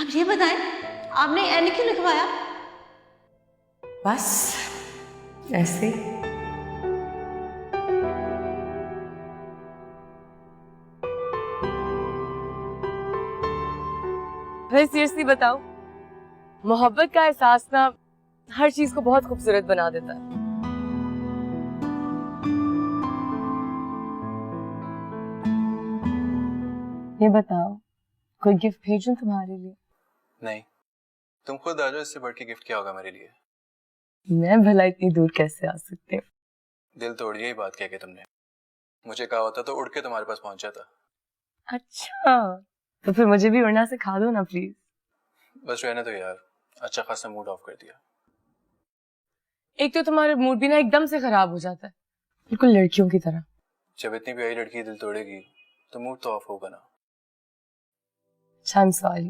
आप ये बताएं, आपने एन क्यों लिखवाया? बस ऐसे। भाई सीरियसली बताओ, मोहब्बत का एहसास ना हर चीज को बहुत खूबसूरत बना देता है। ये बताओ, कोई गिफ्ट भेजूं तुम्हारे लिए? नहीं, तुम खुद आ जाओ, इससे बढ़ के गिफ्ट क्या होगा मेरे लिए। मैं भला इतनी दूर कैसे आ सकती हूँ? दिल तोड़ दिया ही बात कह के तुमने। मुझे कहा होता तो उड़ के तुम्हारे पास पहुंच जाता। अच्छा, तो फिर मुझे भी उड़ना सिखा दो ना प्लीज। बस रहने तो यार, अच्छा खासा मूड ऑफ कर दिया। एक तो तुम्हारा मूड भी ना एकदम से खराब हो जाता है, बिल्कुल लड़कियों की तरह। जब इतनी प्यारी लड़की दिल तोड़ेगी तो मूड तो ऑफ होगा ना। आई एम सॉरी,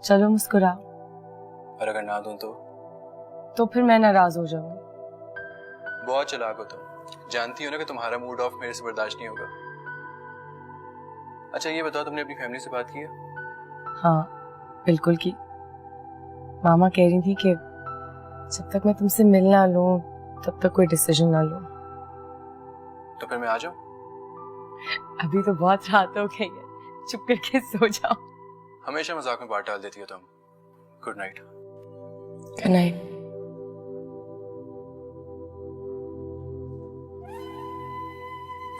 चलो मुस्कुराओ। और अगर ना दूं तो फिर मैं नाराज हो जाऊंगी। बहुत चालाक हो तुम, जानती हो ना कि तुम्हारा मूड ऑफ मेरे से बर्दाश्त नहीं होगा। अच्छा ये बताओ, तुमने अपनी फैमिली से बात की है? हाँ बिल्कुल की। मामा कह रही थी कि जब तक मैं तुमसे मिल ना लूं तब तक कोई डिसीजन ना लूं। तो फिर मैं आ जाऊं? अभी तो बहुत रात हो गई है, चुप करके सो जाओ। हमेशा मजाक में बात डाल देती हो तुम। Good night. Good night.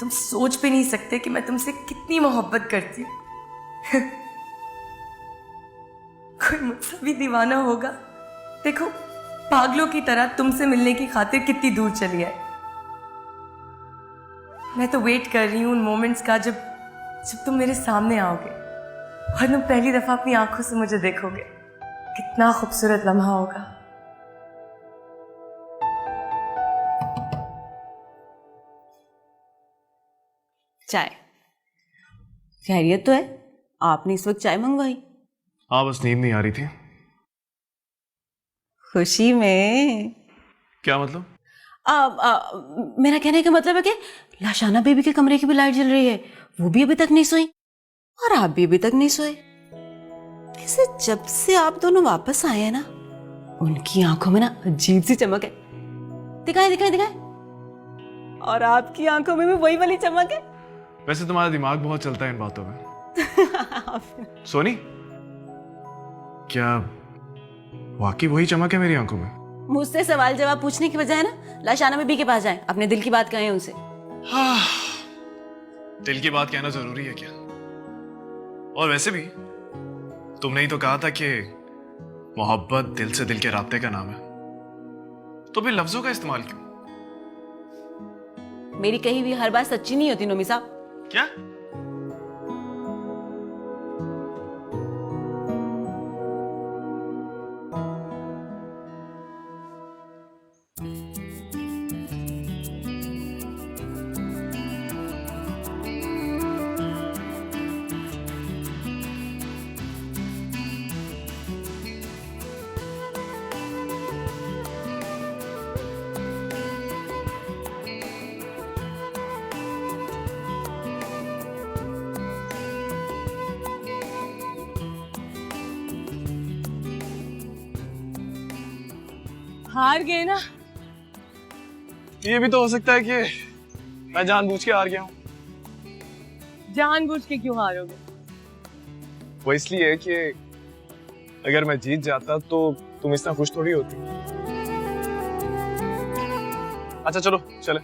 तुम सोच भी नहीं सकते कि मैं तुमसे कितनी मोहब्बत करती हूँ। कोई मुझसे भी दीवाना होगा, देखो पागलों की तरह तुमसे मिलने की खातिर कितनी दूर चली है। मैं तो वेट कर रही हूँ उन मोमेंट्स का जब तुम मेरे सामने आओगे और तुम पहली दफा अपनी आंखों से मुझे देखोगे। कितना खूबसूरत लम्हा होगा। चाय खैरियत तो है? आपने इस वक्त चाय मंगवाई? हाँ बस नींद नहीं आ रही थी। खुशी में? क्या मतलब? मेरा कहने का मतलब है कि लाशाना बेबी के कमरे की भी लाइट जल रही है, वो भी अभी तक नहीं सोई और आप भी अभी तक नहीं सोए। वैसे जब से आप दोनों वापस आए हैं ना, उनकी आंखों में ना अजीब सी चमक है। दिखाए दिखाए दिखाए। और आपकी आंखों में भी वही वाली चमक है। वैसे तुम्हारा दिमाग बहुत चलता है इन बातों में। सोनी, क्या वाकई वही चमक है मेरी आंखों में? मुझसे सवाल जवाब पूछने की बजाय ना लाशाना बेबी के पास जाएं, अपने दिल की बात कहें उनसे। दिल की बात कहना जरूरी है क्या? और वैसे भी तुमने ही तो कहा था कि मोहब्बत दिल से दिल के राब्ते का नाम है, तो फिर लफ्जों का इस्तेमाल क्यों? मेरी कही हुई हर बात सच्ची नहीं होती नोमी साहब। क्या? हार गए ना? ये भी तो हो सकता है कि मैं जानबूझ के हार गया हूं। जानबूझ के क्यों हारोगे? वो इसलिए है कि अगर मैं जीत जाता तो तुम इतना खुश थोड़ी होती। अच्छा चलो चले।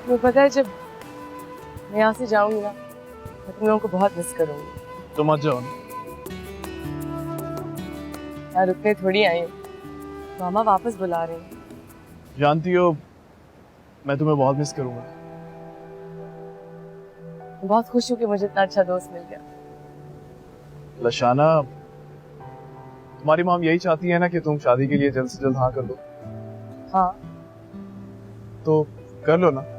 वो पता है, जब मैं यहाँ से जाऊंगी ना, मैं तुम लोगों को बहुत मिस करूंगी। तो मत जाओ ना। यहाँ रुकने थोड़ी आई हूँ, मामा वापस बुला रहे हैं। जानती हो मैं तुम्हें बहुत मिस करूंगा। मैं बहुत खुश हूँ कि मुझे इतना अच्छा दोस्त मिल गया। लशाना, तुम्हारी मॉम यही चाहती है ना कि तुम शादी के लिए जल्द से जल्द हाँ कर दो। हाँ तो कर लो ना।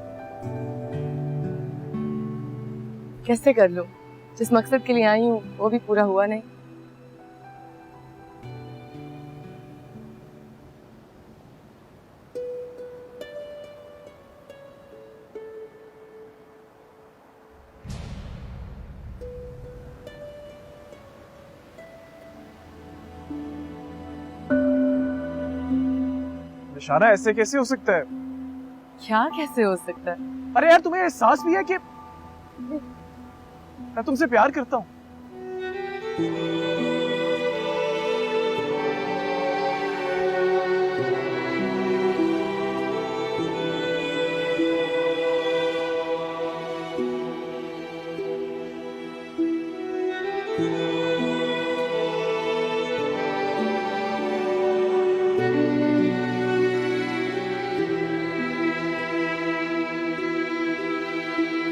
कैसे कर लूं? जिस मकसद के लिए आई हूँ वो भी पूरा हुआ नहीं। शाना ऐसे कैसे हो सकता है? क्या कैसे हो सकता है? अरे यार तुम्हें एहसास भी है कि मैं तुमसे प्यार करता हूँ।